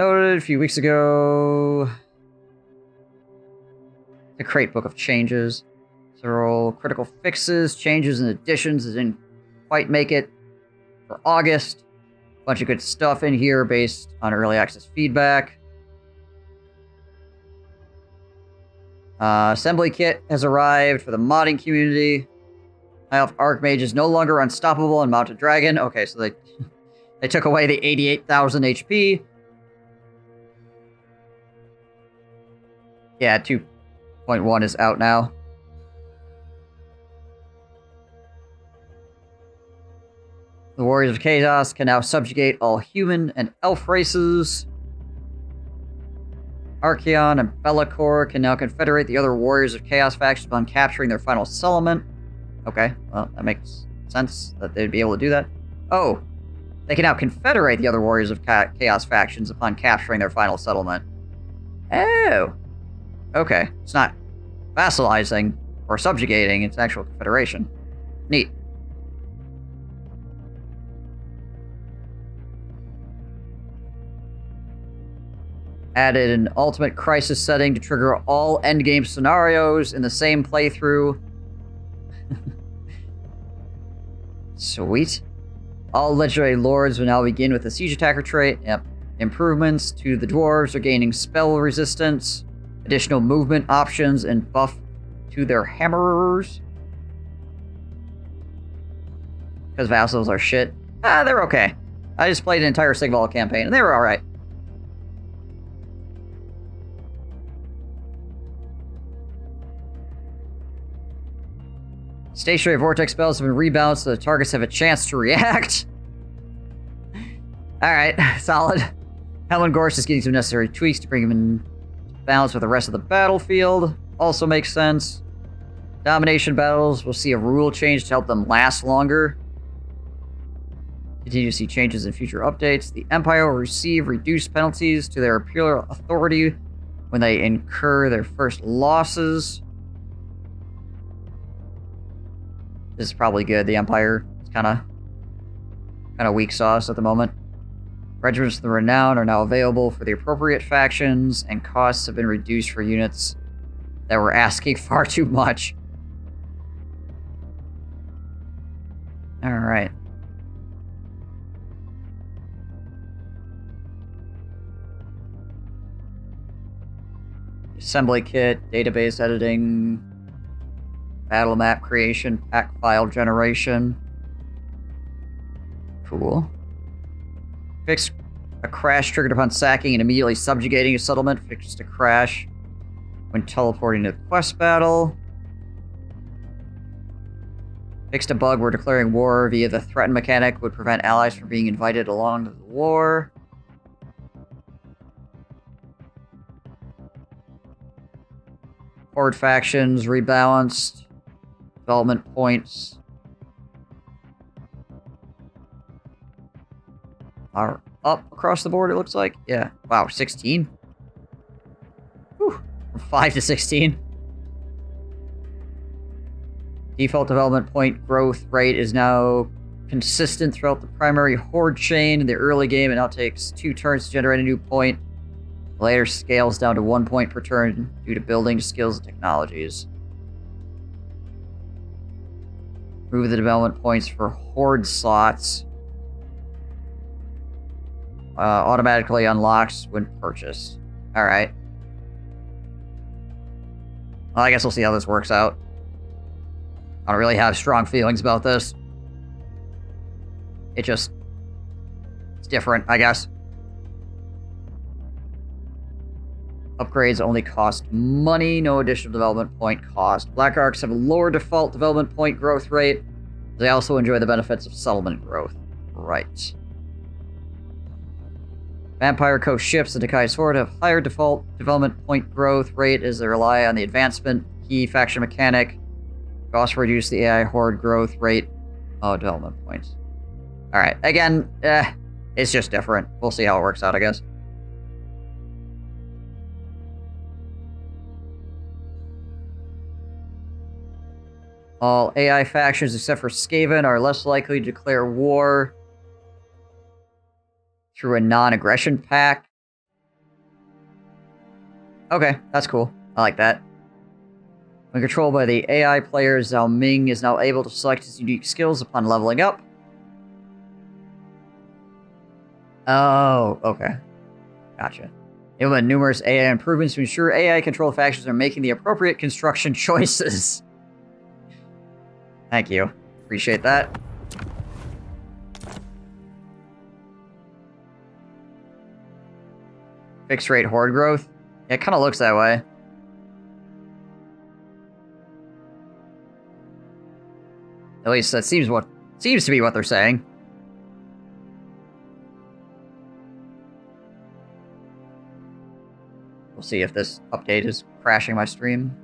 noted a few weeks ago. The crate book of changes. Several critical fixes, changes, and additions that didn't quite make it for August. Bunch of good stuff in here based on early access feedback. Assembly kit has arrived for the modding community. High Elf Archmage is no longer unstoppable on Mounted Dragon. Okay, so they took away the 88,000 HP. Yeah, 2.1 is out now. The Warriors of Chaos can now subjugate all human and elf races. Archeon and Be'lakor can now confederate the other Warriors of Chaos factions upon capturing their final settlement. Okay, well, that makes sense that they'd be able to do that. Oh, they can now confederate the other Warriors of Chaos factions upon capturing their final settlement. Oh, okay. It's not vassalizing or subjugating, it's actual confederation. Neat. Added an ultimate crisis setting to trigger all endgame scenarios in the same playthrough. Sweet. All legendary lords will now begin with the siege attacker trait. Yep. Improvements to the dwarves are gaining spell resistance, additional movement options, and buff to their hammerers. Because vassals are shit. They're okay. I just played an entire Sigval campaign, and they were alright. Stationary vortex spells have been rebalanced so the targets have a chance to react. Alright, solid. Helen Gorse is getting some necessary tweaks to bring him in balance with the rest of the battlefield. Also makes sense. Domination battles will see a rule change to help them last longer. Continue to see changes in future updates. The Empire will receive reduced penalties to their imperial authority when they incur their first losses. This is probably good. The Empire is kind of weak sauce at the moment. Regiments of the Renown are now available for the appropriate factions, and costs have been reduced for units that were asking far too much. Alright. Assembly kit, database editing, battle map creation, pack file generation. Cool. Fix a crash triggered upon sacking and immediately subjugating a settlement. Fixed a crash when teleporting to the quest battle. Fixed a bug where declaring war via the threaten mechanic would prevent allies from being invited along to the war. Horde factions rebalanced. Development points are up across the board, it looks like. Yeah. Wow, 16? Whew. From 5 to 16. Default development point growth rate is now consistent throughout the primary Horde chain. In the early game, it now takes 2 turns to generate a new point. Later scales down to 1 point per turn due to building skills and technologies. Move the development points for Horde slots. Automatically unlocks when purchased. Alright. Well, I guess we'll see how this works out. I don't really have strong feelings about this. It's different, I guess. Upgrades only cost money, no additional development point cost. Black Arcs have a lower default development point growth rate. They also enjoy the benefits of settlement growth. Right. Vampire Coast ships and Dekai's Horde have higher default development point growth rate as they rely on the advancement key faction mechanic. They also reduce the AI Horde growth rate. Oh, development points. Alright, again, it's just different. We'll see how it works out, I guess. All AI factions except for Skaven are less likely to declare war through a non-aggression pact. Okay, that's cool. I like that. When controlled by the AI player, Zhao Ming is now able to select his unique skills upon leveling up. Oh, okay. Gotcha. Implement numerous AI improvements to ensure AI control factions are making the appropriate construction choices. Thank you. Appreciate that. Fixed rate horde growth. Yeah, it kind of looks that way. At least that seems to be what they're saying. We'll see if this update is crashing my stream.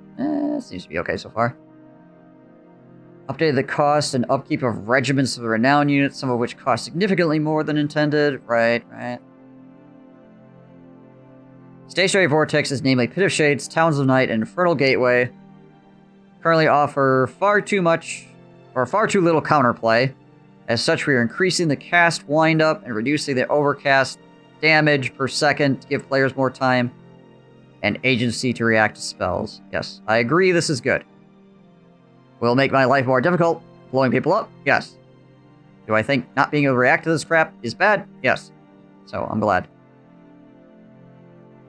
Seems to be okay so far. Updated the cost and upkeep of regiments of the renown units, some of which cost significantly more than intended. Right. Stationary vortexes, namely Pit of Shades, Towns of Night, and Infernal Gateway, currently offer far too little counterplay. As such, we are increasing the cast wind-up and reducing the overcast damage per second to give players more time and agency to react to spells. Yes, I agree, this is good. Will make my life more difficult, blowing people up? Yes. Do I think not being able to react to this crap is bad? Yes. So, I'm glad.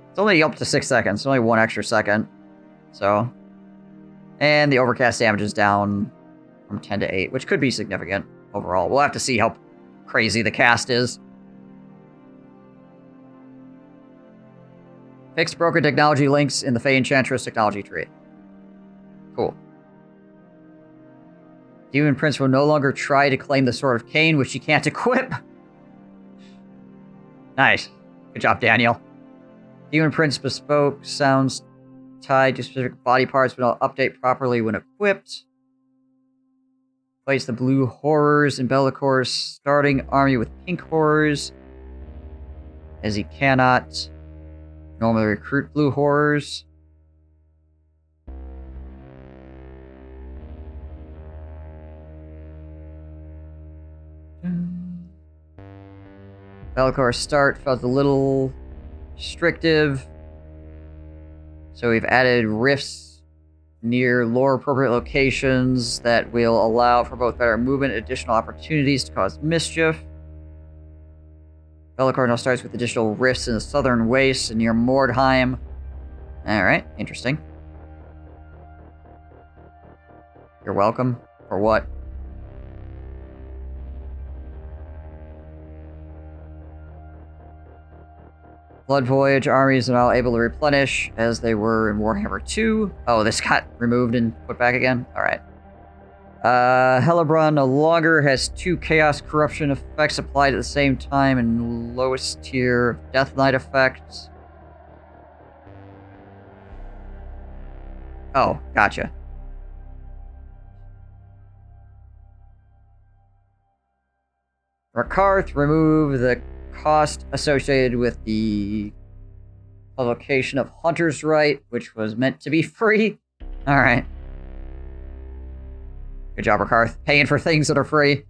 It's only up to 6 seconds, only 1 extra second. So. And the overcast damage is down from 10 to 8, which could be significant overall. We'll have to see how crazy the cast is. Fixed broken technology links in the Fey Enchantress technology tree. Cool. Demon Prince will no longer try to claim the Sword of Cain, which he can't equip. Nice. Good job, Daniel. Demon Prince bespoke sounds tied to specific body parts, but will update properly when equipped. Place the blue horrors in Bellacor's starting army with pink horrors, as he cannot normally recruit blue horrors. Bellacor's start felt a little restrictive, so we've added rifts near lore-appropriate locations that will allow for both better movement and additional opportunities to cause mischief. Be'lakor now starts with additional rifts in the southern wastes near Mordheim. Alright, interesting. You're welcome. For what? Blood Voyage armies are now able to replenish as they were in Warhammer 2. Oh, this got removed and put back again? Alright. Hellebrand no longer has 2 Chaos Corruption effects applied at the same time in lowest tier Death Knight effects. Oh, gotcha. Rakarth removed the cost associated with the publication of Hunter's Right, which was meant to be free. Alright. Good job, Rakarth. Paying for things that are free.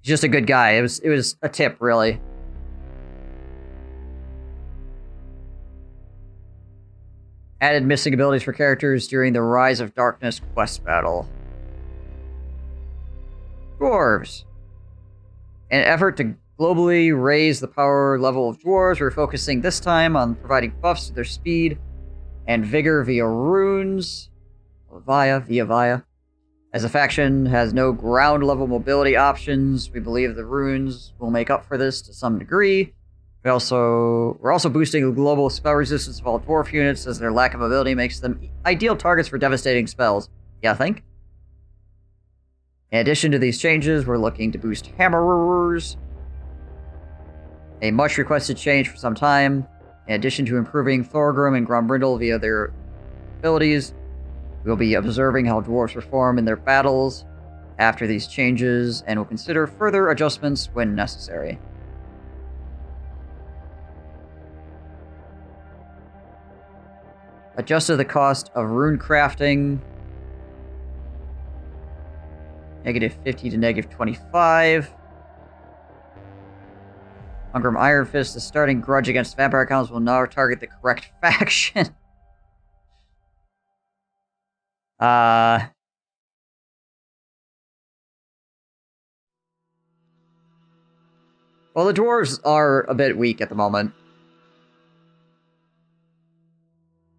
He's just a good guy. It was a tip, really. Added missing abilities for characters during the Rise of Darkness quest battle. Dwarves. In an effort to globally raise the power level of dwarves, we're focusing this time on providing buffs to their speed and vigor via runes. Via. As the faction has no ground level mobility options, we believe the runes will make up for this to some degree. We're also boosting the global spell resistance of all dwarf units, as their lack of mobility makes them ideal targets for devastating spells. Yeah, I think. In addition to these changes, we're looking to boost hammerers. A much requested change for some time. In addition to improving Thorgrim and Grombrindle via their abilities, we'll be observing how dwarves perform in their battles after these changes, and will consider further adjustments when necessary. Adjusted the cost of rune crafting. -50 to -25. Hungrim Iron Fist, the starting grudge against vampire accounts will now target the correct faction. Well, the dwarves are a bit weak at the moment.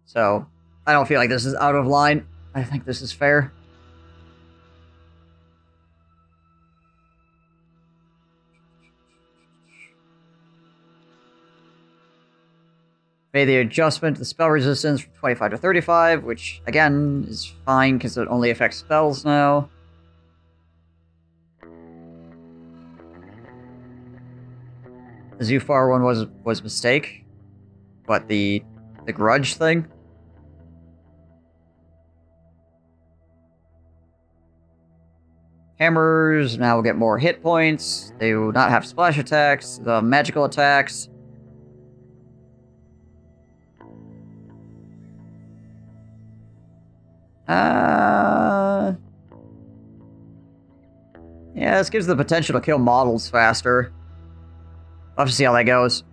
So, I don't feel like this is out of line. I think this is fair. Made the adjustment to the spell resistance from 25 to 35, which, again, is fine because it only affects spells now. The Zufar one was a mistake. What, the grudge thing? Hammers now will get more hit points. They will not have splash attacks, the magical attacks. Yeah, this gives the potential to kill models faster. We'll have to see how that goes.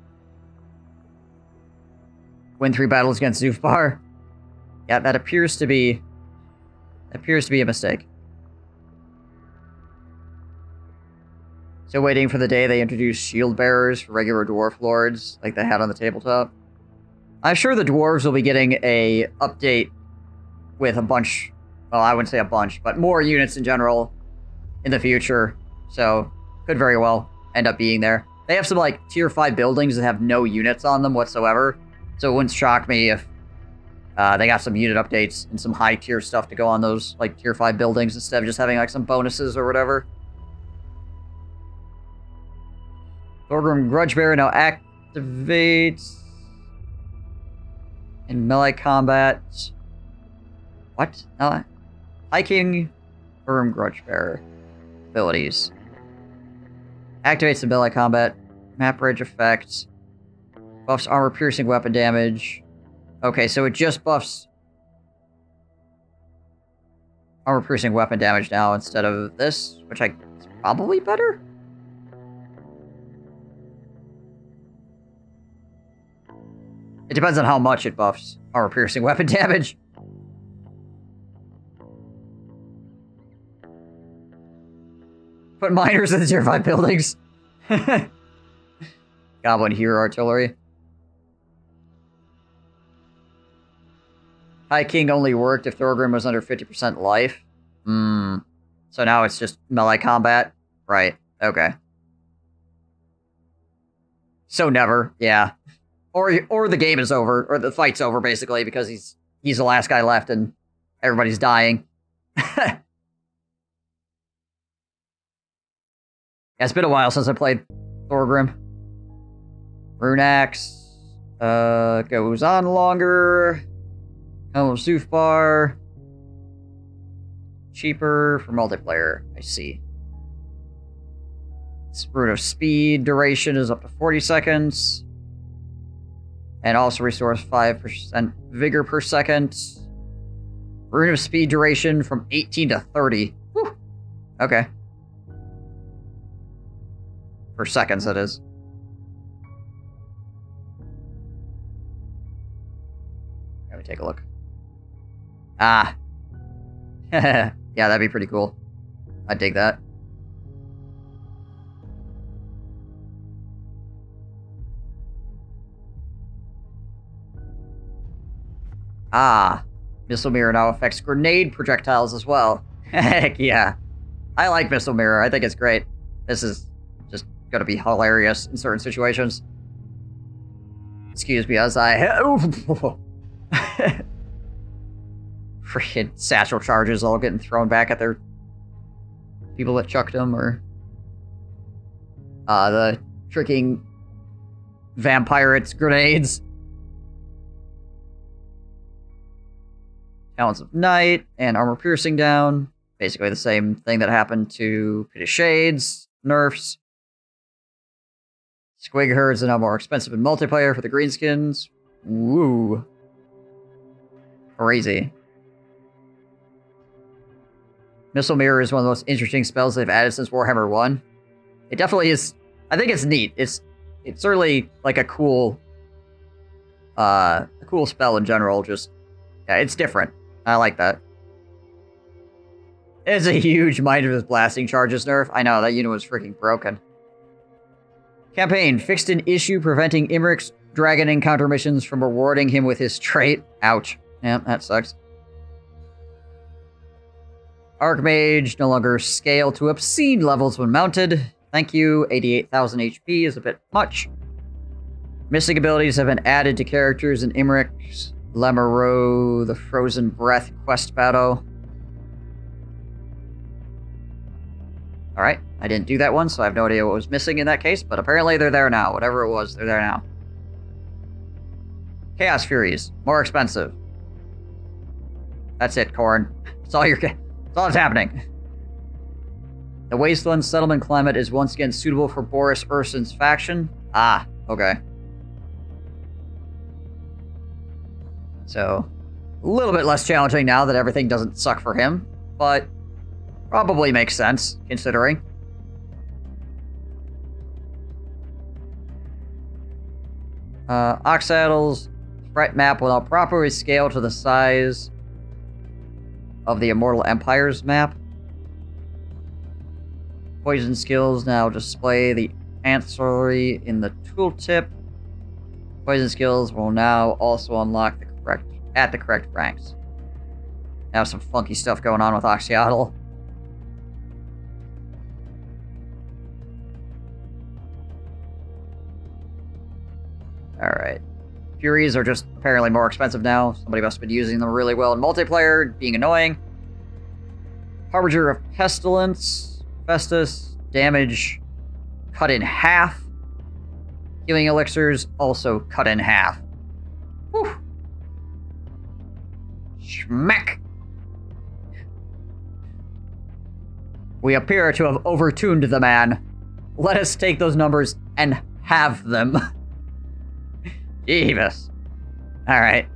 Win 3 battles against Zufar. Yeah, that appears to be a mistake. So waiting for the day they introduce shield bearers for regular dwarf lords, like they had on the tabletop. I'm sure the dwarves will be getting a update with a bunch, well, I wouldn't say a bunch, but more units in general in the future. So, could very well end up being there. They have some, like, tier 5 buildings that have no units on them whatsoever. So it wouldn't shock me if they got some unit updates and some high tier stuff to go on those, like, tier 5 buildings instead of just having, like, some bonuses or whatever. Thorgrim Grudgebearer now activates in melee combat. What? No. High King Thorgrim Grudgebearer abilities. Activates the melee combat. Map range effect. Buffs armor piercing weapon damage. Okay, so it just buffs armor piercing weapon damage now instead of this, which is probably better? It depends on how much it buffs armor piercing weapon damage. Put miners in the tier 5 buildings. Goblin Hero Artillery. High King only worked if Thorgrim was under 50% life. So now it's just melee combat? Right, okay. So never, yeah. Or the game is over, or the fight's over, basically, because he's the last guy left and everybody's dying. Yeah, it's been a while since I played Thorgrim. Rune Axe goes on longer. Helm of Zufar. Cheaper for multiplayer, I see. Rune of Speed duration is up to 40 seconds. And also restores 5% vigor per second. Rune of Speed duration from 18 to 30. Whew. Okay. For seconds, that is. Let me take a look. Ah. Yeah, that'd be pretty cool. I'd dig that. Ah. Missile Mirror now affects grenade projectiles as well. Heck yeah. I like Missile Mirror. I think it's great. This is just gonna be hilarious in certain situations. Excuse me as I... Freaking satchel charges all getting thrown back at their people that chucked them, or the tricking vampirates grenades. Talons of Night and armor piercing down. Basically the same thing that happened to Pit of Shades, nerfs. Squig herds are now more expensive in multiplayer for the greenskins. Woo. Crazy. Missile Mirror is one of the most interesting spells they've added since Warhammer 1. It definitely is. I think it's neat. It's it's certainly like a cool spell in general. Just, yeah, it's different. I like that. It's a huge mindless blasting charges nerf. I know, that unit was freaking broken. Campaign, fixed an issue preventing Immerich's dragon encounter missions from rewarding him with his trait. Ouch. Yeah, that sucks. Archmage, no longer scale to obscene levels when mounted. Thank you, 88,000 HP is a bit much. Missing abilities have been added to characters in Immerich's Lemureau, the Frozen Breath quest battle. Alright, I didn't do that one, so I have no idea what was missing in that case, but apparently they're there now. Whatever it was, they're there now. Chaos Furies, more expensive. That's it, Corn. That's all that's happening. The Wasteland settlement climate is once again suitable for Boris Urson's faction. Ah, okay. So, a little bit less challenging now that everything doesn't suck for him, but probably makes sense, considering. Oxsaddle's threat map will now properly scale to the size of the Immortal Empires map. Poison skills now display the ancillary in the tooltip. Poison skills will now also unlock at the correct ranks. Now some funky stuff going on with Oxyatl. Alright. Furies are just apparently more expensive now. Somebody must have been using them really well in multiplayer, being annoying. Harbinger of Pestilence. Festus. Damage cut in half. Healing elixirs also cut in half. Whew. Schmack! We appear to have overtuned the man. Let us take those numbers and have them. Jeebus. Alright.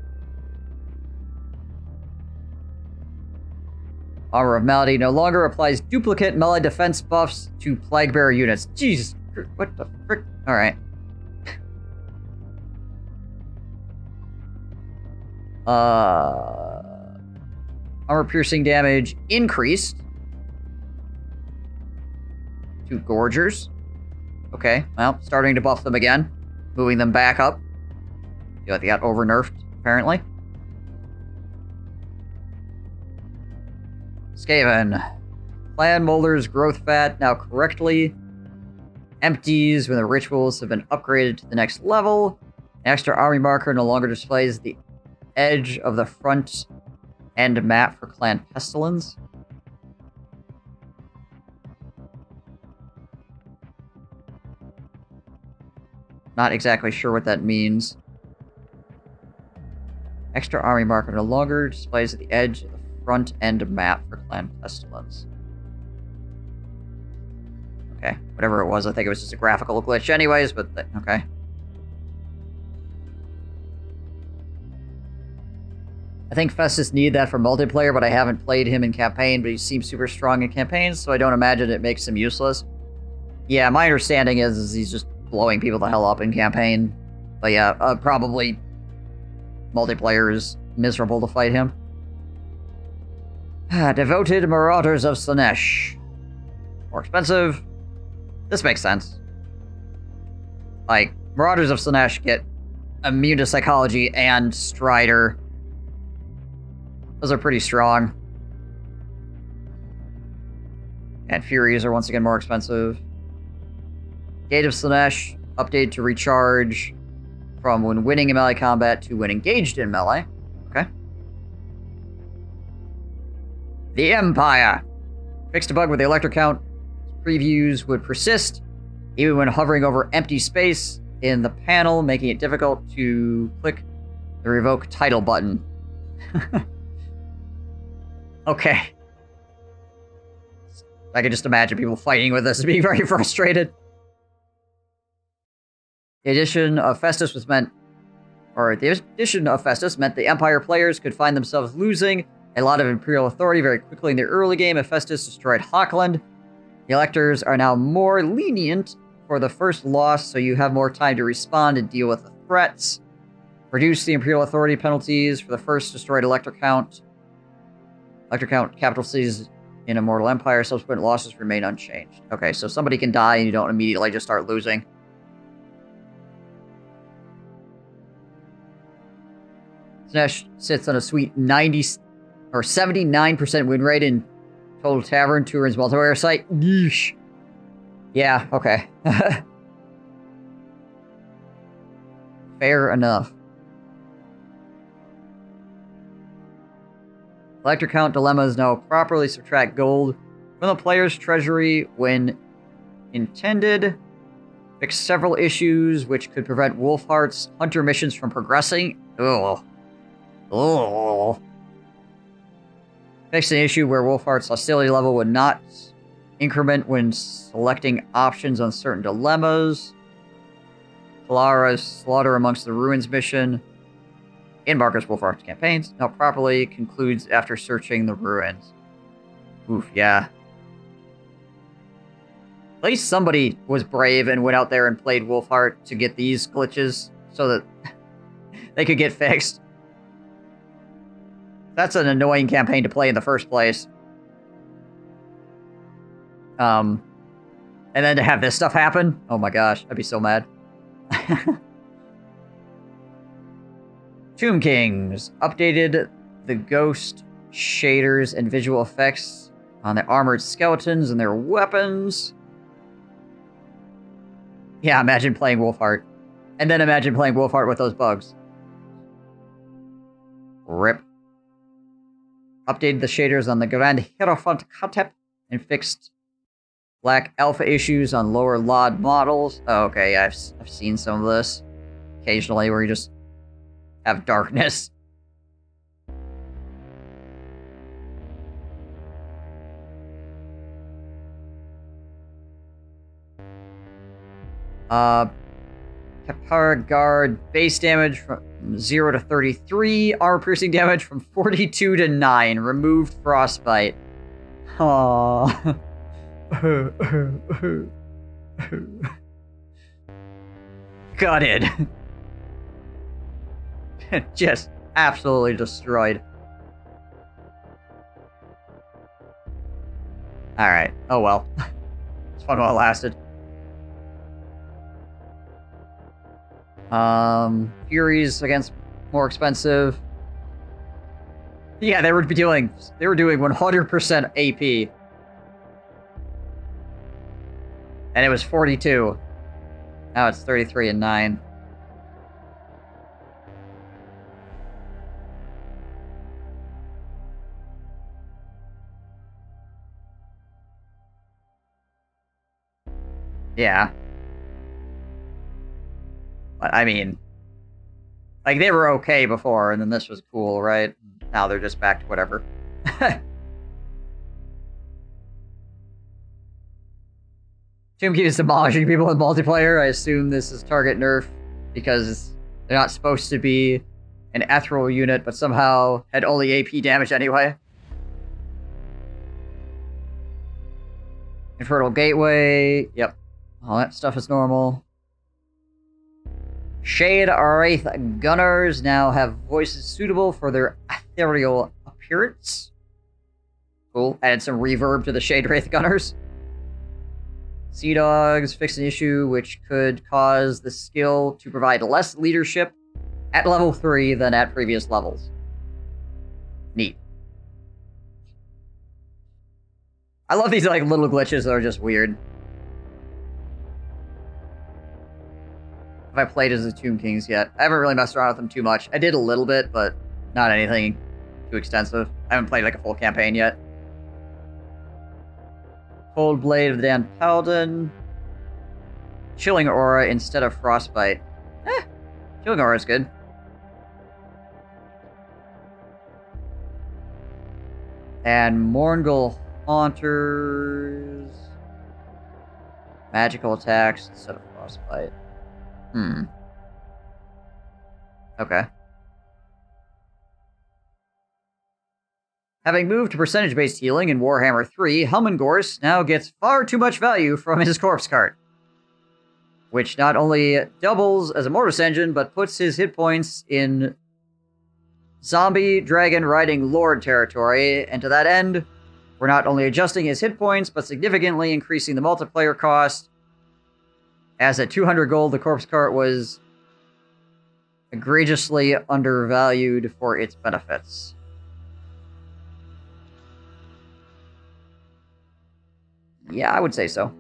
Armor of Malady no longer applies duplicate melee defense buffs to Plaguebearer units. Jesus, what the frick? Alright. Armor piercing damage increased to Gorgers. Okay, well, starting to buff them again. Moving them back up. Feel like they got over-nerfed, apparently. Skaven. Clan Molder's growth fat now correctly empties when the rituals have been upgraded to the next level. An extra army marker no longer displays the edge of the front end map for Clan Pestilence. Not exactly sure what that means. Extra army marker no longer displays at the edge of the front end map for Clan Pestilence. Okay, whatever it was, I think it was just a graphical glitch anyways, but okay. I think Festus needed that for multiplayer, but I haven't played him in campaign, but he seems super strong in campaigns, so I don't imagine it makes him useless. Yeah, my understanding is he's just blowing people the hell up in campaign. But yeah, probably multiplayer is miserable to fight him. Devoted Marauders of Slaanesh. More expensive. This makes sense. Like, Marauders of Slaanesh get immune to psychology and Strider. Those are pretty strong. And Furies are once again more expensive. Gate of Slaanesh, update to recharge from when winning in melee combat to when engaged in melee. Okay. The Empire. Fixed a bug with the electric count. Previews would persist, even when hovering over empty space in the panel, making it difficult to click the revoke title button. Okay. I can just imagine people fighting with this and being very frustrated. The addition of Festus meant the Empire players could find themselves losing a lot of Imperial authority very quickly in the early game if Festus destroyed Hochland. The electors are now more lenient for the first loss so you have more time to respond and deal with the threats. Reduce the Imperial Authority penalties for the first destroyed Elector Count. Elector Count capital cities in Immortal Empire. Subsequent losses remain unchanged. Okay, so somebody can die and you don't immediately just start losing. Snesh sits on a sweet 90 or 79% win rate in Total Tavern, Turin's multiplayer site. Yeesh. Yeah, okay. Fair enough. Elector Count dilemmas now properly subtract gold from the player's treasury when intended. Fix several issues which could prevent Wolfheart's hunter missions from progressing. Ugh. Ugh. Fix an issue where Wolfheart's hostility level would not increment when selecting options on certain dilemmas. Kalara's Slaughter Amongst the Ruins mission in Marcus Wolfheart's campaigns now properly concludes after searching the ruins. Oof, yeah. At least somebody was brave and went out there and played Wolfheart to get these glitches so that they could get fixed. That's an annoying campaign to play in the first place. And then to have this stuff happen? Oh my gosh, I'd be so mad. Tomb Kings updated the ghost shaders and visual effects on the armored skeletons and their weapons. Yeah, imagine playing Wolfheart. And then imagine playing Wolfheart with those bugs. RIP. Updated the shaders on the Grand Hierophant Khatep and fixed black alpha issues on lower LOD models. Oh, okay, I've seen some of this. Occasionally where you just have darkness. Kapara Guard base damage from 0 to 33. Armor piercing damage from 42 to 9. Removed Frostbite. Aww. Gutted. Just absolutely destroyed. Alright. Oh well. It's fun while it lasted. Furies against more expensive. Yeah, they were doing 100% AP. And it was 42. Now it's 33 and 9. Yeah. But, I mean, like, they were okay before, and then this was cool, right? Now they're just back to whatever. Tomb keeps demolishing people in multiplayer. I assume this is target nerf, because they're not supposed to be an ethereal unit, but somehow had only AP damage anyway. Infernal Gateway. Yep. All that stuff is normal. Shade Wraith Gunners now have voices suitable for their ethereal appearance. Cool. Added some reverb to the Shade Wraith Gunners. Sea Dogs fixed an issue which could cause the skill to provide less leadership at level 3 than at previous levels. Neat. I love these like little glitches that are just weird. Have I played as the Tomb Kings yet? I haven't really messed around with them too much. I did a little bit, but not anything too extensive. I haven't played like a full campaign yet. Cold Blade of the Dan Paladin. Chilling Aura instead of Frostbite. Chilling Aura is good. And Morngul Haunters. Magical attacks instead of Frostbite. Okay. Having moved to percentage-based healing in Warhammer 3, Helmengorst now gets far too much value from his corpse cart. which not only doubles as a Mortis engine, but puts his hit points in zombie dragon riding lord territory, and to that end, we're not only adjusting his hit points, but significantly increasing the multiplayer cost, as at 200 gold, the corpse cart was egregiously undervalued for its benefits. Yeah, I would say so.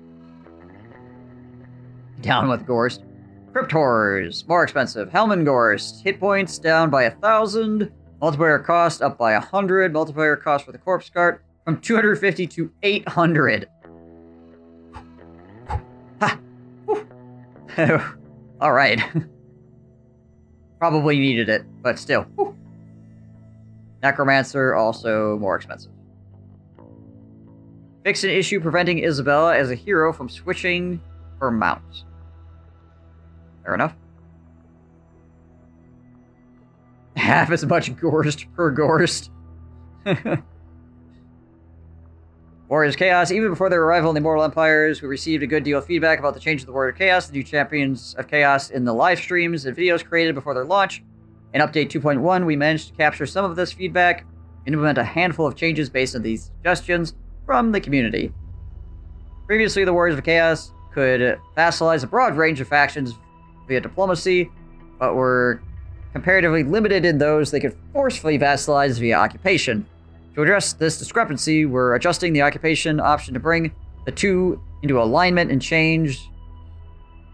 Down with Gorst. Cryptors, more expensive. Helmengorst, hit points down by 1,000. Multiplayer cost up by 100. Multiplayer cost for the corpse cart from 250 to 800. Ha! Alright. Probably needed it, but still. Whew. Necromancer, also more expensive. Fix an issue preventing Isabella as a hero from switching her mount. Fair enough. Half as much Gorst per Gorst. Warriors of Chaos. Even before their arrival in the Immortal Empires, we received a good deal of feedback about the change of the Warrior of Chaos, the new Champions of Chaos in the live streams and videos created before their launch. In Update 2.1, we managed to capture some of this feedback and implement a handful of changes based on these suggestions from the community. Previously, the Warriors of Chaos could vassalize a broad range of factions via diplomacy, but were comparatively limited in those they could forcefully vassalize via occupation. To address this discrepancy, we're adjusting the occupation option to bring the two into alignment and change.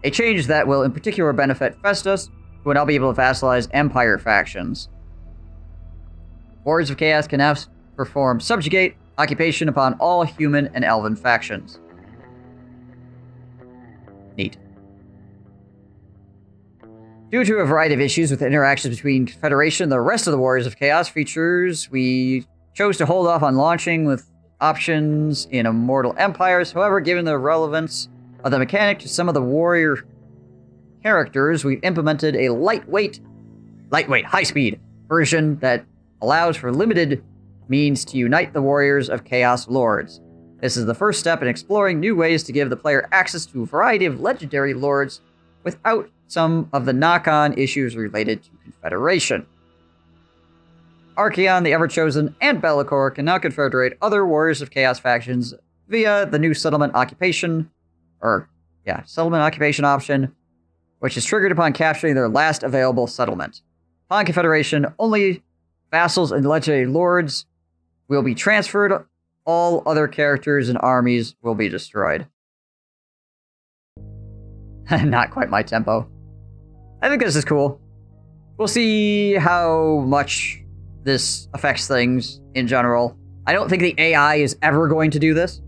A change that will in particular benefit Festus, who will now be able to vassalize Empire factions. Warriors of Chaos can now perform subjugate occupation upon all human and elven factions. Neat. Due to a variety of issues with the interactions between Confederation and the rest of the Warriors of Chaos features, we chose to hold off on launching with options in Immortal Empires. However, given the relevance of the mechanic to some of the warrior characters, we've implemented a lightweight, high-speed version that allows for limited means to unite the Warriors of Chaos Lords. This is the first step in exploring new ways to give the player access to a variety of legendary lords without some of the knock-on issues related to Confederation. Archaon, the Everchosen, and Be'lakor can now confederate other Warriors of Chaos factions via the new settlement occupation option, which is triggered upon capturing their last available settlement. Upon confederation, only vassals and legendary lords will be transferred. All other characters and armies will be destroyed. Not quite my tempo. I think this is cool. We'll see how much this affects things in general. I don't think the AI is ever going to do this.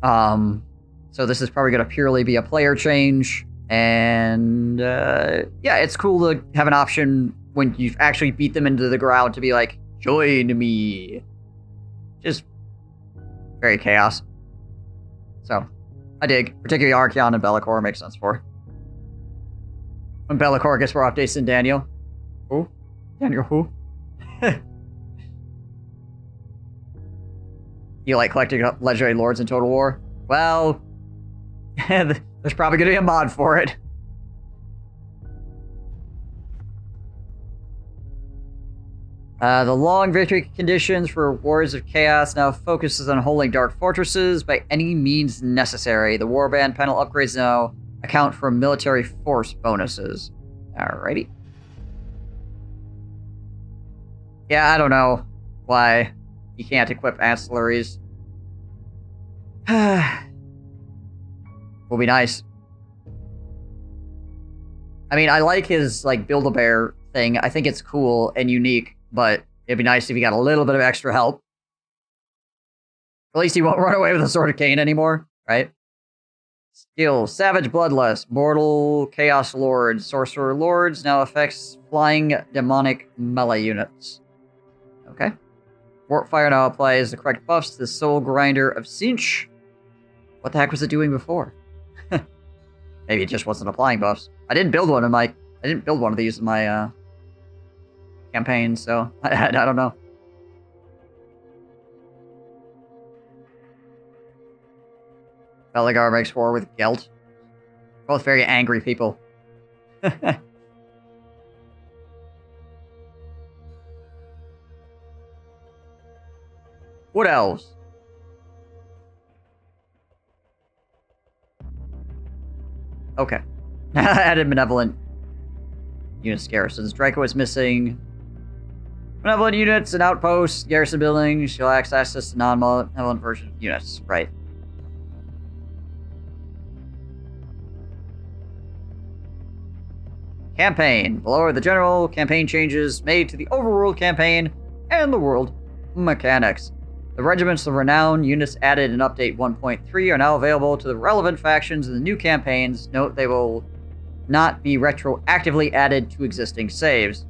So this is probably going to purely be a player change. And, yeah, it's cool to have an option when you've actually beat them into the ground to be like, join me. Just very chaos. So, I dig. Particularly Archaon and Be'lakor makes sense for. When Be'lakor gets more updates than Daniel. Who? Daniel who? You like collecting legendary lords in Total War? Well, there's probably going to be a mod for it. The long victory conditions for Warriors of Chaos now focuses on holding dark fortresses by any means necessary. The Warband panel upgrades now account for military force bonuses. Alrighty. Yeah, I don't know why you can't equip ancillaries. Will be nice. I mean, I like his, like, Build-A-Bear thing. I think it's cool and unique, but it'd be nice if he got a little bit of extra help. At least he won't run away with a Sword of Cain anymore, right? Skill, Savage Bloodlust, Mortal Chaos Lords, Sorcerer Lords, now affects flying demonic melee units. Okay. Warpfire now applies the correct buffs to the Soul Grinder of Sinch. What the heck was it doing before? Maybe it just wasn't applying buffs. I didn't build one of these in my campaign, so I don't know. Beligar makes war with Gelt. Both very angry people. Wood Elves. Okay. Added Benevolent units garrisons. Draco is missing. Benevolent units and outposts, garrison buildings. You'll access to non-benevolent version of units. Right. Campaign. Below are the general campaign changes made to the overworld campaign and the world mechanics. The Regiments of Renown units added in Update 1.3 are now available to the relevant factions in the new campaigns. Note they will not be retroactively added to existing saves.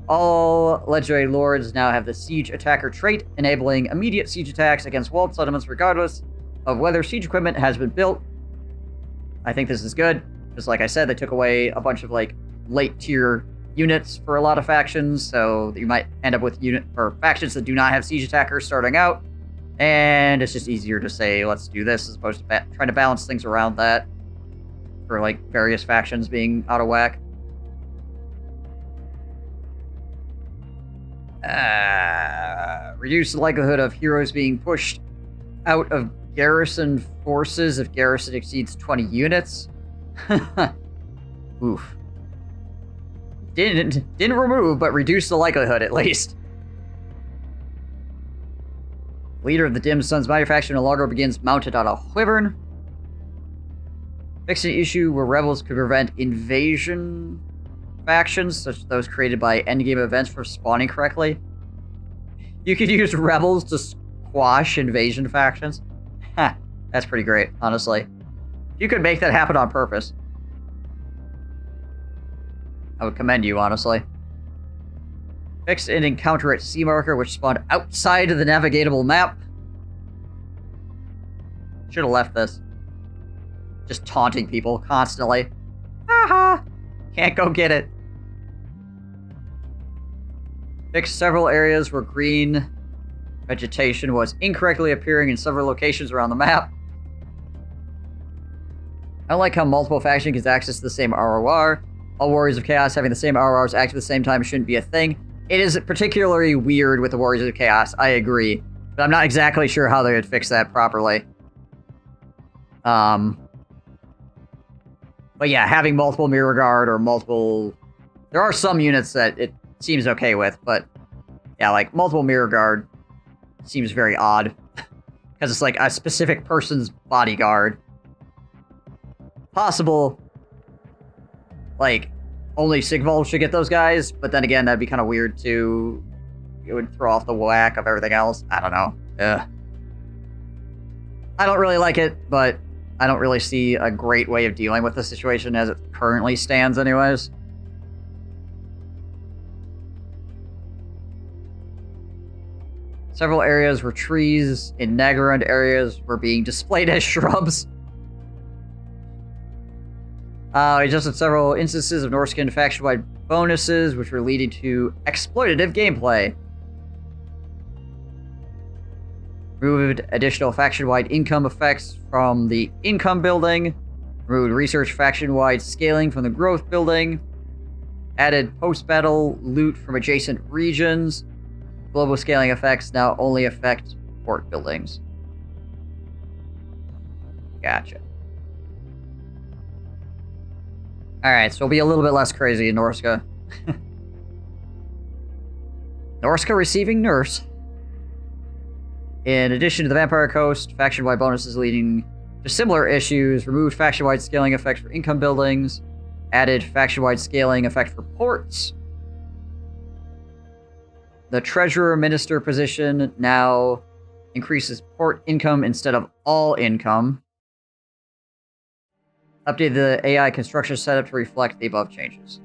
All Legendary Lords now have the Siege Attacker trait, enabling immediate siege attacks against walled settlements regardless of whether siege equipment has been built. I think this is good, because like I said, they took away a bunch of like late-tier units for a lot of factions, so you might end up with factions that do not have siege attackers starting out, and it's just easier to say, let's do this, as opposed to trying to balance things around that for like various factions being out of whack. Reduce the likelihood of heroes being pushed out of garrison forces if garrison exceeds 20 units. Oof. Didn't remove, but reduce the likelihood at least. Leader of the Dim Sun's Mighty faction no longer begins mounted on a wyvern. Fix an issue where rebels could prevent invasion factions, such as those created by endgame events, from spawning correctly. You could use rebels to squash invasion factions. Ha, that's pretty great, honestly. You could make that happen on purpose. I would commend you, honestly. Fix an encounter at Sea Marker, which spawned outside of the navigatable map. Should have left this. Just taunting people constantly. Haha! Can't go get it. Fix several areas where green vegetation was incorrectly appearing in several locations around the map. I don't like how multiple factions get access to the same ROR. All Warriors of Chaos having the same RORs active at the same time shouldn't be a thing. It is particularly weird with the Warriors of Chaos, I agree. But I'm not exactly sure how they would fix that properly. But yeah, having multiple Mirror Guard or multiple... There are some units that it seems okay with, but yeah, like multiple Mirror Guard seems very odd. Because it's like a specific person's bodyguard. Possible... Like, only Sigvald should get those guys, but then again, that'd be kind of weird too. It would throw off the whack of everything else. I don't know. Ugh. I don't really like it, but I don't really see a great way of dealing with the situation as it currently stands anyways. Several areas where trees in Nagarund areas were being displayed as shrubs. Adjusted several instances of Norskin faction-wide bonuses, which were leading to exploitative gameplay. Removed additional faction-wide income effects from the income building. Removed research faction-wide scaling from the growth building. Added post-battle loot from adjacent regions. Global scaling effects now only affect port buildings. Gotcha. Alright, so we'll be a little bit less crazy in Norska. Norska receiving nurse. In addition to the Vampire Coast, faction-wide bonuses leading to similar issues, removed faction-wide scaling effects for income buildings, added faction-wide scaling effect for ports. The Treasurer Minister position now increases port income instead of all income. Update the AI construction setup to reflect the above changes.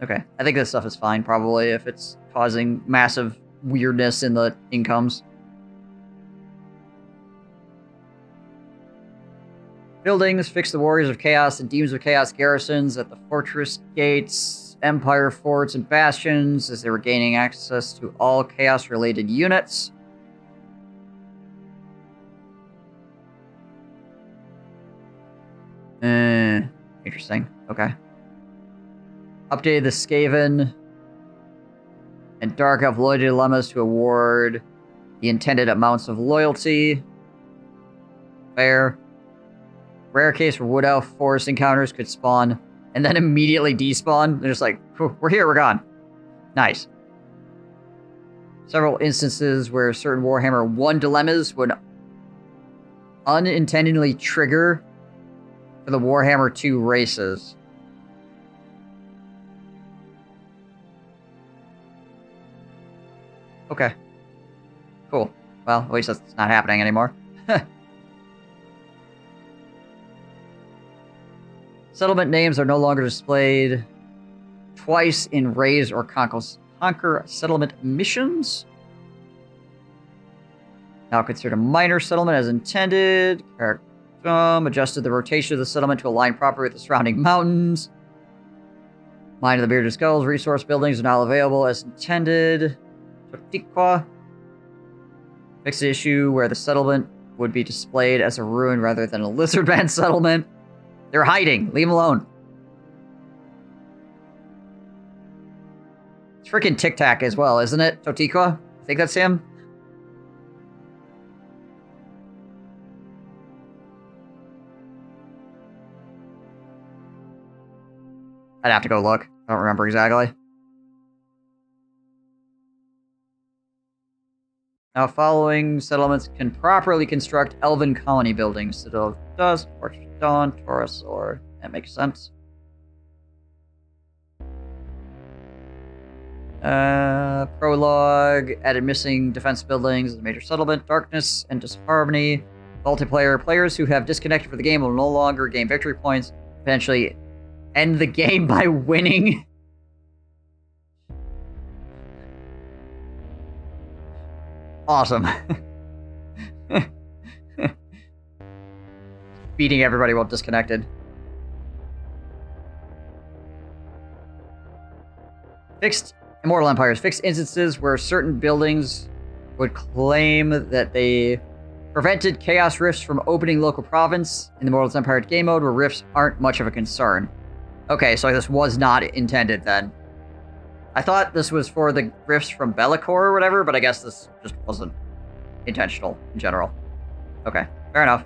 Okay, I think this stuff is fine, probably, if it's causing massive weirdness in the incomes. Buildings, fix the Warriors of Chaos and Demons of Chaos garrisons at the fortress gates, Empire forts, and bastions, as they were gaining access to all Chaos-related units. Interesting. Okay. Updated the Skaven and Dark Elf loyalty dilemmas to award the intended amounts of loyalty. Fair. Rare case where Wood Elf forest encounters could spawn and then immediately despawn. They're just like, we're here, we're gone. Nice. Several instances where certain Warhammer 1 dilemmas would unintentionally trigger for the Warhammer 2 races. Okay. Cool. Well, at least that's not happening anymore. Settlement names are no longer displayed twice in Raise or Conquer settlement missions. Now considered a minor settlement as intended. Adjusted the rotation of the settlement to align properly with the surrounding mountains. Mine of the Bearded Skulls resource buildings are now available as intended. Totalwar. Fix the issue where the settlement would be displayed as a ruin rather than a lizardman settlement. They're hiding. Leave them alone. It's freaking Tic Tac as well, isn't it? Totalwar? I think that's him. I'd have to go look. I don't remember exactly. Now, following settlements can properly construct elven colony buildings. Citadel of Dusk, Fortress of Dawn, Taurus, or... That makes sense. Prologue. Added missing defense buildings as a major settlement. Darkness and disharmony. Multiplayer. Players who have disconnected from the game will no longer gain victory points. Potentially end the game by winning. Awesome. Beating everybody while disconnected. Fixed Immortal Empires. Fixed instances where certain buildings would claim that they prevented Chaos Rifts from opening local province in the Immortal Empires game mode where rifts aren't much of a concern. Okay, so this was not intended then. I thought this was for the rifts from Bellicor or whatever, but I guess this just wasn't intentional in general. Okay, fair enough.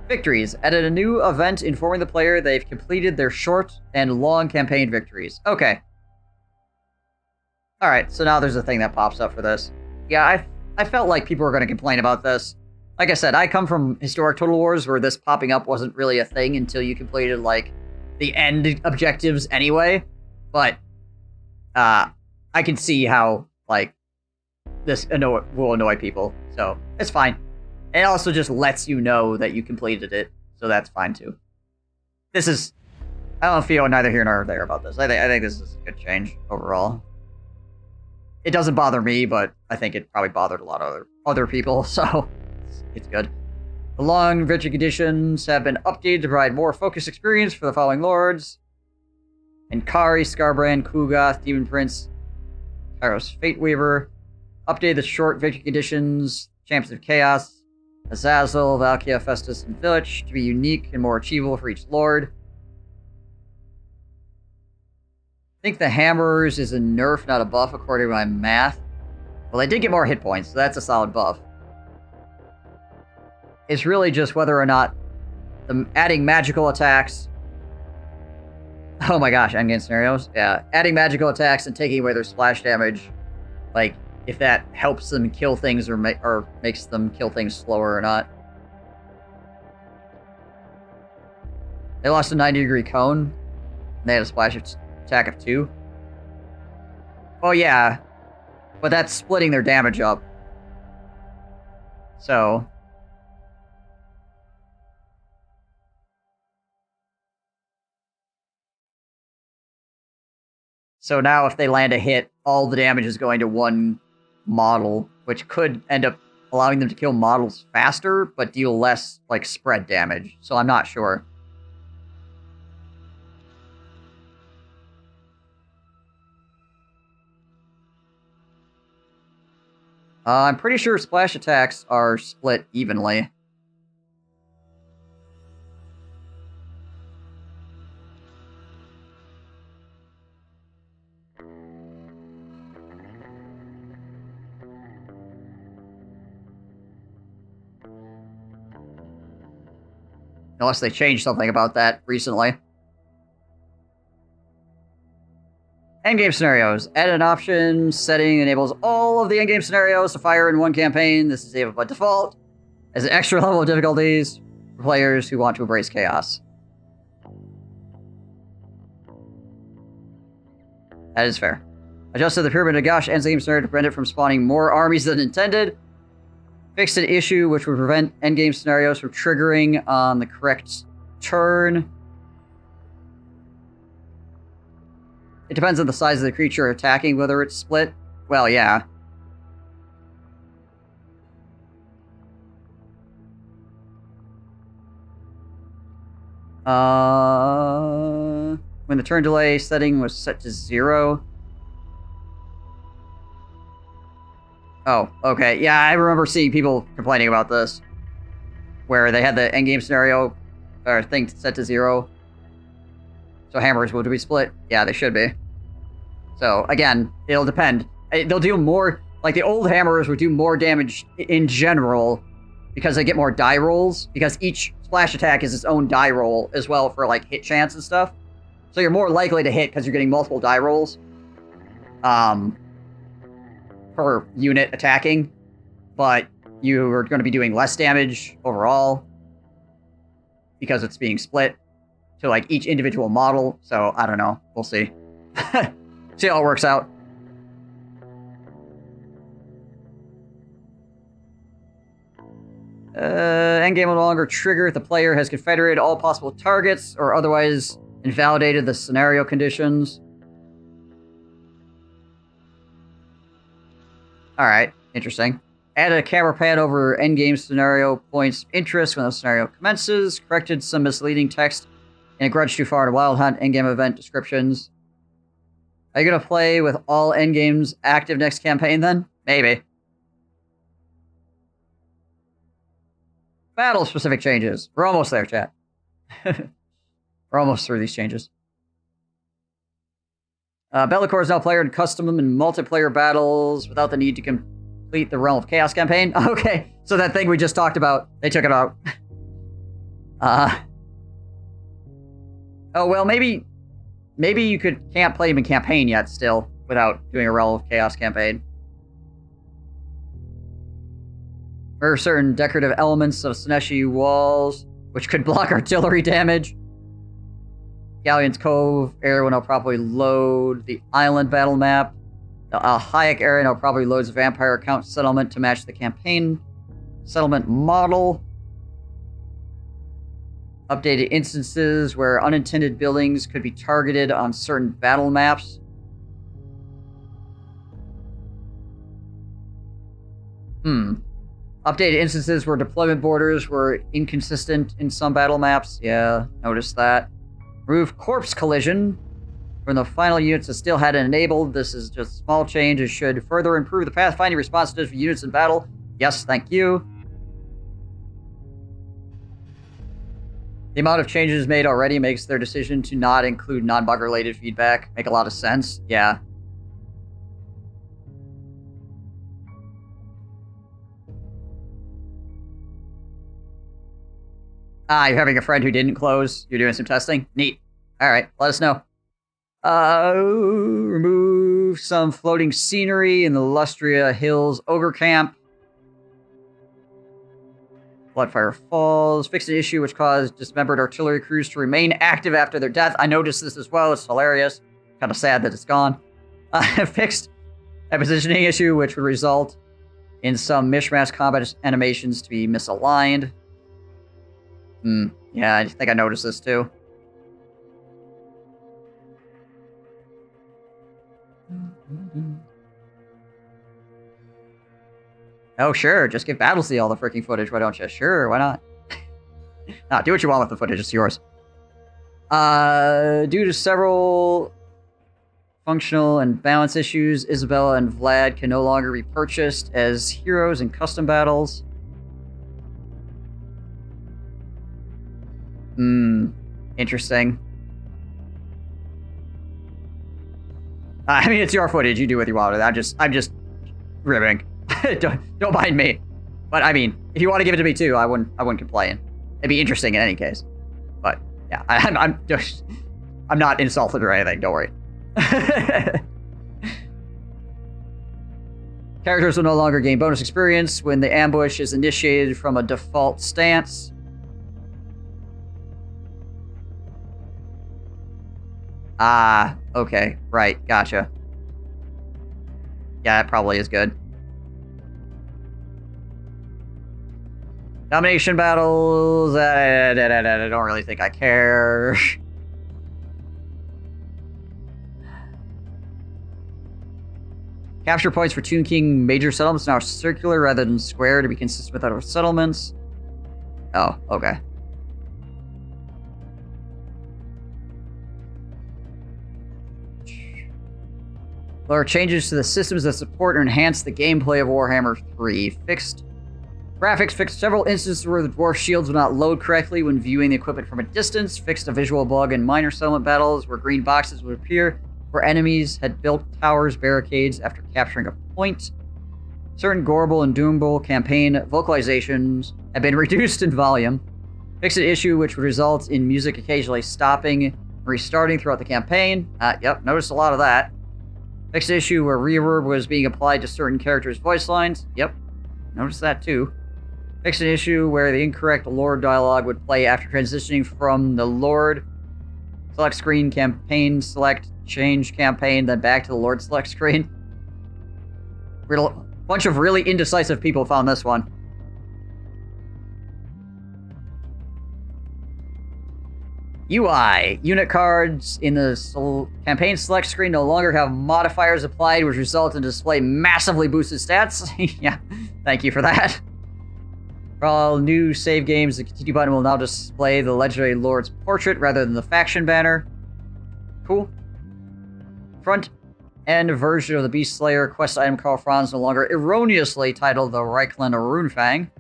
Victories. Added a new event informing the player they've completed their short and long campaign victories. Okay. Alright, so now there's a thing that pops up for this. Yeah, I felt like people were going to complain about this. Like I said, I come from historic Total Wars where this popping up wasn't really a thing until you completed, like, the end objectives anyway. But, I can see how, like, this will annoy people. So, it's fine. It also just lets you know that you completed it, so that's fine too. This is... I don't feel neither here nor there about this. I think this is a good change overall. It doesn't bother me, but I think it probably bothered a lot of other people, so it's good. The long victory conditions have been updated to provide more focused experience for the following lords. Enkari, Scarbrand, Kugoth, Demon Prince, Kairos Fateweaver. Updated the short victory conditions, Champions of Chaos, Azazel, Valkia, Festus, and Village to be unique and more achievable for each lord. I think the Hammers is a nerf, not a buff, according to my math. Well, they did get more hit points, so that's a solid buff. It's really just whether or not adding magical attacks... Oh my gosh, endgame scenarios? Yeah, adding magical attacks and taking away their splash damage, like, if that helps them kill things or makes them kill things slower or not. They lost a 90-degree cone, and they had a splash attack of 2. Oh yeah, but that's splitting their damage up. So... So now if they land a hit, all the damage is going to one model, which could end up allowing them to kill models faster, but deal less, like, spread damage. So I'm not sure. I'm pretty sure splash attacks are split evenly. Unless they changed something about that recently. Endgame scenarios. Add an option. Setting enables all of the endgame scenarios to fire in one campaign. This is enabled by default. As an extra level of difficulties for players who want to embrace chaos. That is fair. Adjusted the Pyramid of Gosh endgame scenario to prevent it from spawning more armies than intended. Fixed an issue which would prevent endgame scenarios from triggering on the correct turn. It depends on the size of the creature attacking, whether it's split. Well, yeah. When the turn delay setting was set to 0. Oh, okay. Yeah, I remember seeing people complaining about this. Where they had the endgame scenario or thing set to 0. So hammers will be split. Yeah, they should be. So, again, it'll depend. They'll do more... Like, the old hammers would do more damage in general because they get more die rolls. Because each splash attack is its own die roll as well for, like, hit chance and stuff. So you're more likely to hit because you're getting multiple die rolls. Per unit attacking, but you are going to be doing less damage overall because it's being split to like each individual model. So I don't know. We'll see. See how it works out. Endgame will no longer trigger if the player has confederated all possible targets or otherwise invalidated the scenario conditions. Alright, interesting. Add a camera pan over endgame scenario points of interest when the scenario commences. Corrected some misleading text in A Grudge Too Far to Wild Hunt endgame event descriptions. Are you going to play with all endgames active next campaign then? Maybe. Battle-specific changes. We're almost there, chat. We're almost through these changes. Be'lakor is now player in custom and multiplayer battles without the need to complete the Realm of Chaos campaign. Okay, so that thing we just talked about, they took it out. Oh, well, maybe you can't play him in campaign yet still without doing a Realm of Chaos campaign. There are certain decorative elements of Sineshi walls which could block artillery damage. Galleon's Cove area will now probably load the island battle map. The Hayek area now probably loads Vampire Account Settlement to match the campaign settlement model. Updated instances where unintended buildings could be targeted on certain battle maps. Updated instances where deployment borders were inconsistent in some battle maps. Yeah, noticed that. Remove corpse collision from the final units that still had it enabled. This is just a small change. It should further improve the pathfinding responsiveness for units in battle. Yes, thank you. The amount of changes made already makes their decision to not include non-bug related feedback make a lot of sense. Yeah. You're having a friend who didn't close. You're doing some testing? Neat. Alright, let us know. Remove some floating scenery in the Lustria Hills Ogre Camp. Bloodfire Falls. Fix an issue which caused dismembered artillery crews to remain active after their death. I noticed this as well. It's hilarious. Kind of sad that it's gone. Fixed a positioning issue which would result in some mishmash combat animations to be misaligned. Yeah, I think I noticed this too. Oh, sure. Just give Battlesea all the freaking footage, why don't you? Sure, why not? Nah, do what you want with the footage. It's yours. Due to several functional and balance issues, Isabella and Vlad can no longer be purchased as heroes in custom battles. Interesting. I mean, it's your footage. You do what you want with it. I'm just ribbing. don't mind me. But I mean, if you want to give it to me too, I wouldn't complain. It'd be interesting in any case. But yeah, I'm not insulted or anything. Don't worry. Characters will no longer gain bonus experience when the ambush is initiated from a default stance. Ah, okay, right, gotcha. Yeah, that probably is good. Domination battles, I don't really think I care. Capture points for Toon King major settlements now are circular rather than square to be consistent with other settlements. Oh, okay. There are changes to the systems that support or enhance the gameplay of Warhammer 3. Fixed graphics, fixed several instances where the dwarf shields will not load correctly when viewing the equipment from a distance. Fixed a visual bug in minor settlement battles where green boxes would appear where enemies had built towers, barricades after capturing a point. Certain Gorble and Doomble campaign vocalizations have been reduced in volume. Fixed an issue which would result in music occasionally stopping and restarting throughout the campaign. Yep, noticed a lot of that. Fixed an issue where reverb was being applied to certain characters' voice lines. Yep, noticed that too. Fixed an issue where the incorrect Lord dialogue would play after transitioning from the Lord select screen, campaign select, change campaign, then back to the Lord select screen. Bunch of really indecisive people found this one. UI. Unit cards in the campaign select screen no longer have modifiers applied, which result in display massively boosted stats. Yeah, thank you for that. For all new save games, the continue button will now display the legendary lord's portrait rather than the faction banner. Cool. Front end version of the Beast Slayer quest item Karl Franz no longer erroneously titled the Reichland Runefang.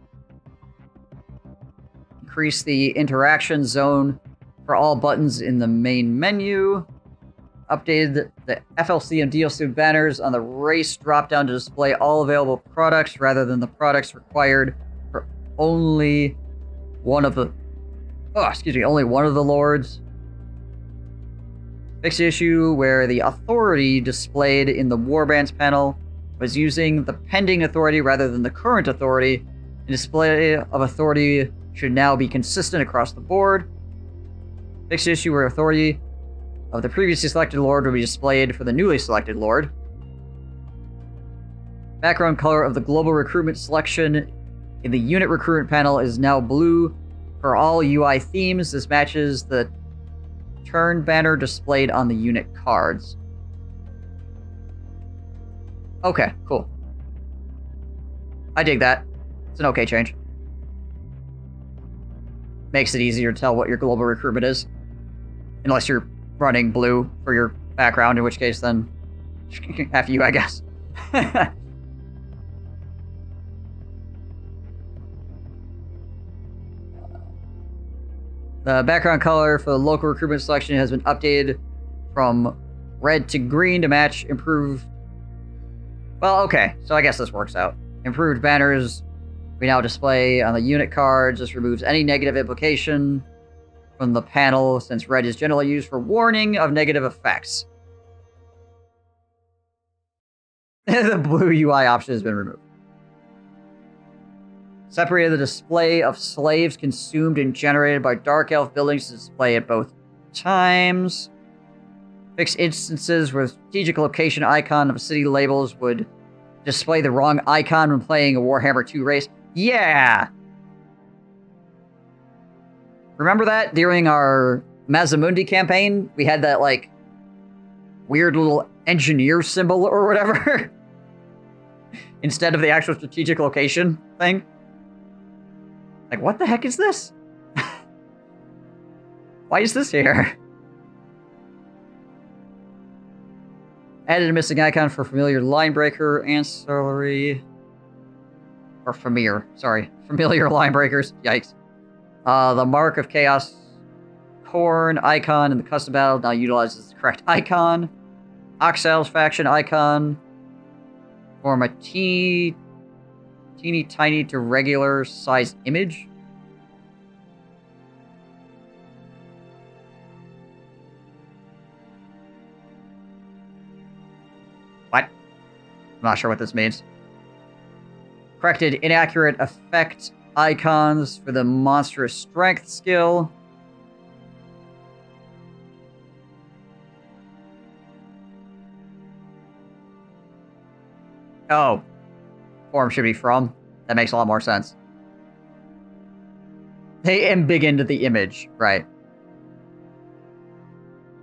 Increase the interaction zone for all buttons in the main menu. Updated the FLC and DLC banners on the race drop-down to display all available products rather than the products required for only one of the... Oh, excuse me, only one of the lords. Fixed issue where the authority displayed in the warbands panel was using the pending authority rather than the current authority. The display of authority should now be consistent across the board. Fixed issue where authority of the previously selected lord will be displayed for the newly selected lord. Background color of the global recruitment selection in the unit recruitment panel is now blue for all UI themes. This matches the turn banner displayed on the unit cards. Okay, cool. I dig that. It's an okay change. Makes it easier to tell what your global recruitment is. Unless you're running blue for your background, in which case then F you, I guess. The background color for the local recruitment selection has been updated from red to green to match improved... Well, okay, so I guess this works out. Improved banners we now display on the unit cards. This removes any negative implication from the panel, since red is generally used for warning of negative effects. The blue UI option has been removed. Separated the display of slaves consumed and generated by Dark Elf buildings to display at both times. Fixed instances where the strategic location icon of city labels would display the wrong icon when playing a Warhammer 2 race. Yeah! Remember that during our Mazamundi campaign? We had that, like, weird little engineer symbol or whatever? Instead of the actual strategic location thing? Like, what the heck is this? Why is this here? Added a missing icon for familiar line breaker, ancillary... Or familiar, sorry. Familiar line breakers. Yikes. The Mark of Chaos Corn icon in the custom battle now utilizes the correct icon. Oxal's faction icon. Form a teeny tiny to regular size image. not sure what this means. Corrected inaccurate effect icons for the monstrous strength skill. Oh. Form should be from. That makes a lot more sense. They embiggened the image, right.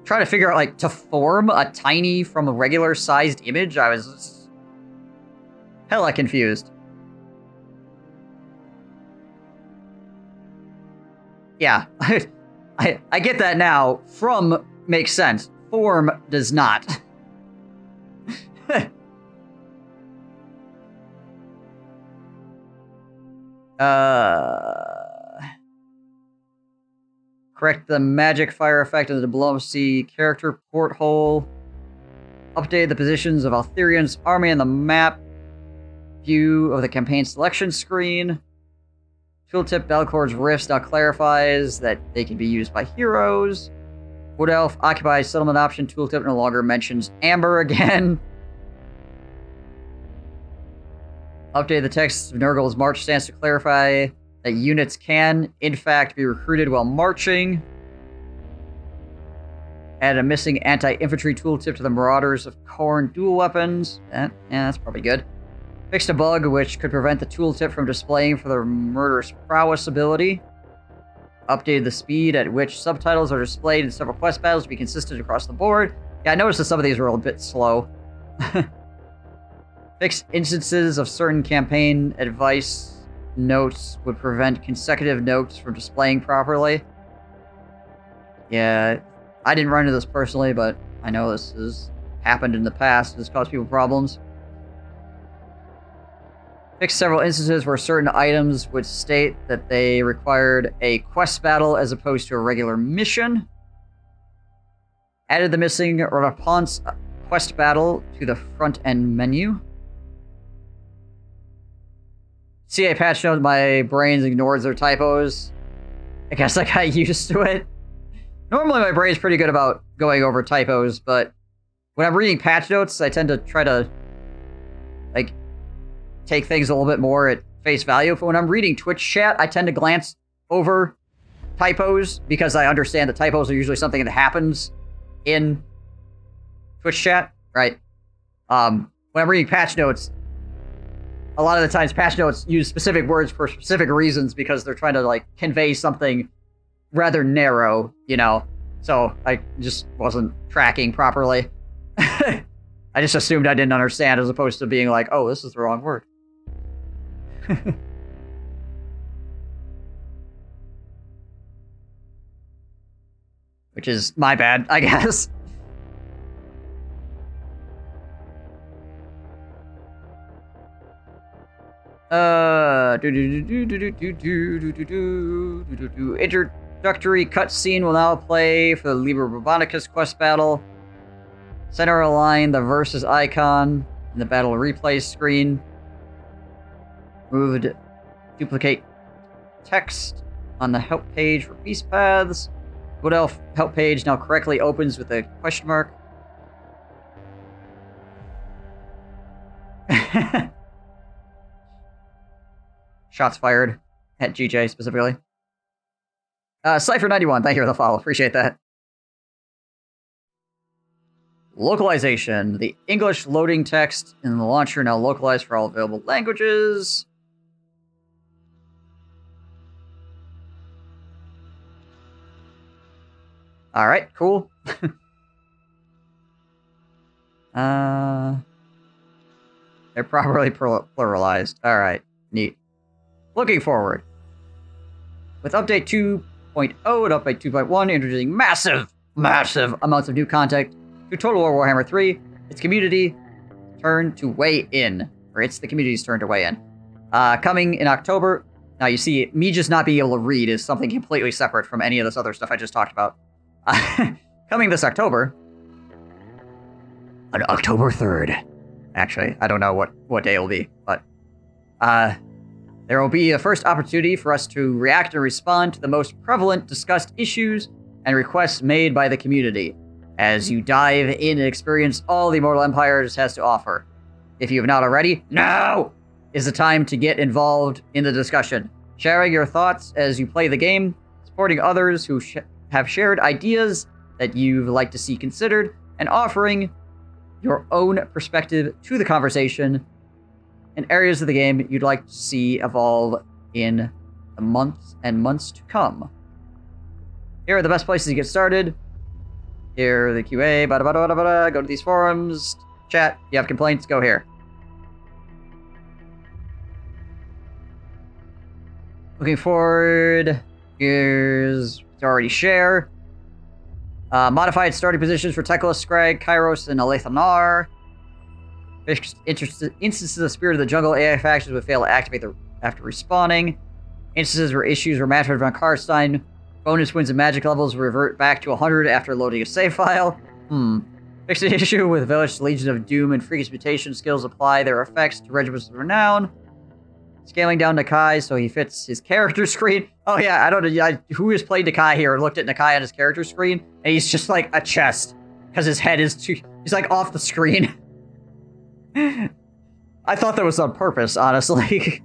Trying to figure out, like, to form a tiny from a regular sized image, I was hella confused. Yeah, I get that now. From makes sense. Form does not. Correct the magic fire effect of the diplomacy character porthole. Update the positions of Altherian's army on the map. View of the campaign selection screen. Tooltip Belcor's Rifts now clarifies that they can be used by heroes. Wood Elf occupies settlement option. Tooltip no longer mentions Amber again. Update the text of Nurgle's march stance to clarify that units can, in fact, be recruited while marching. Add a missing anti-infantry tooltip to the Marauders of Khorne dual weapons. Yeah, that's probably good. Fixed a bug which could prevent the tooltip from displaying for the Murderous Prowess ability. Updated the speed at which subtitles are displayed in several quest battles to be consistent across the board. Yeah, I noticed that some of these were a bit slow. Fixed instances of certain campaign advice notes would prevent consecutive notes from displaying properly. Yeah, I didn't run into this personally, but I know this has happened in the past. This caused people problems. Fixed several instances where certain items would state that they required a quest battle as opposed to a regular mission. Added the missing Rapun's quest battle to the front-end menu. CA patch note, my brains ignores their typos. I guess I got used to it. Normally my brain's pretty good about going over typos, but when I'm reading patch notes, I tend to try to, like, take things a little bit more at face value. But when I'm reading Twitch chat, I tend to glance over typos because I understand that typos are usually something that happens in Twitch chat, right? When I'm reading patch notes, a lot of the times patch notes use specific words for specific reasons because they're trying to, like, convey something rather narrow, you know? So I just wasn't tracking properly. I just assumed I didn't understand as opposed to being like, oh, this is the wrong word. Which is my bad, I guess. Introductory cutscene will now play for the Liber Robonicus quest battle. Center align the versus icon in the battle replay screen. Moved duplicate text on the help page for peace paths. Wood Elf help page now correctly opens with a question mark. Shots fired at GJ specifically. Cypher91, thank you for the follow. Appreciate that. Localization. The English loading text in the launcher now localized for all available languages. Alright, cool. They're properly pluralized. Alright, neat. Looking forward. With update 2.0 and update 2.1 introducing massive amounts of new content to Total War Warhammer 3, its community turn to weigh in. Or it's the community's turn to weigh in. Coming in October. Now you see, me just not being able to read is something completely separate from any of this other stuff I just talked about. Coming this October. On October 3rd. Actually, I don't know what day it will be, but there will be a first opportunity for us to react and respond to the most prevalent discussed issues and requests made by the community as you dive in and experience all the Immortal Empires has to offer. If you have not already, now is the time to get involved in the discussion. Sharing your thoughts as you play the game, supporting others who have shared ideas that you'd like to see considered, and offering your own perspective to the conversation and areas of the game you'd like to see evolve in the months and months to come. Here are the best places to get started. Here are the QA, go to these forums, chat, you have complaints, go here. Looking forward, here's to already share. Modified starting positions for Tekla, Scrag, Kairos, and Alethanar. Instances of Spirit of the Jungle AI factions would fail to activate after respawning. Instances where issues were mastered von Karstein. Bonus wins and magic levels revert back to 100 after loading a save file. Fix an issue with Village Legion of Doom and Freakish Mutation skills apply their effects to Regiments of Renown. Scaling down Nakai so he fits his character screen. Oh yeah, I don't know who has played Nakai here and looked at Nakai on his character screen, and he's just like a chest. Because his head is too... He's like off the screen. I thought that was on purpose, honestly.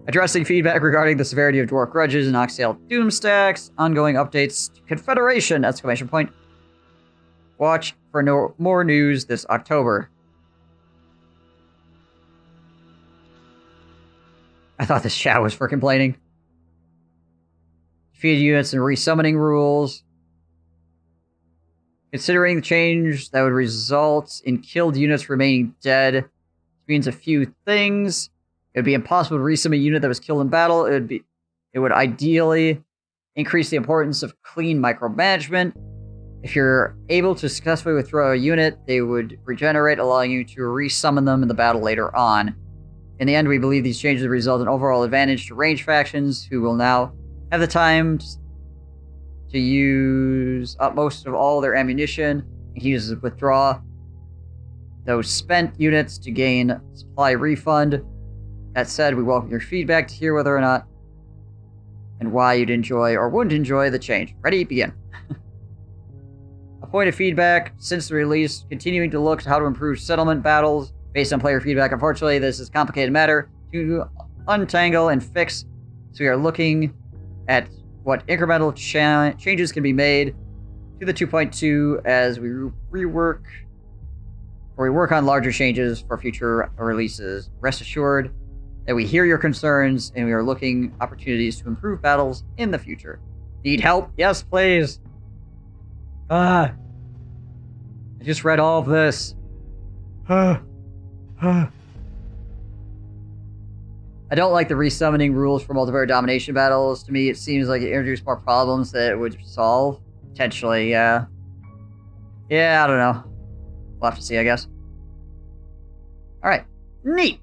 Addressing feedback regarding the severity of Dwarf Grudges and Oxtail Doom stacks. Ongoing updates to Confederation! ! Watch for more news this October. I thought this chat was for complaining. Defeated units and resummoning rules. Considering the change that would result in killed units remaining dead, this means a few things. It would be impossible to resummon a unit that was killed in battle. It would ideally increase the importance of clean micromanagement. If you're able to successfully withdraw a unit, they would regenerate, allowing you to resummon them in the battle later on. In the end, we believe these changes will result in overall advantage to range factions, who will now have the time to use up most of all their ammunition and use withdraw those spent units to gain supply refund. That said, we welcome your feedback to hear whether or not and why you'd enjoy or wouldn't enjoy the change. Ready? Begin. A point of feedback. Since the release, continuing to look at how to improve settlement battles based on player feedback. Unfortunately, this is a complicated matter to untangle and fix, so we are looking at what incremental changes can be made to the 2.2 as we rework or we work on larger changes for future releases. Rest assured that we hear your concerns and we are looking opportunities to improve battles in the future. Need help? Yes, please. I just read all of this. I don't like the resummoning rules for multiplayer domination battles. To me, it seems like it introduced more problems that it would solve. Potentially, yeah. Yeah, I don't know. We'll have to see, I guess. Alright. Neat!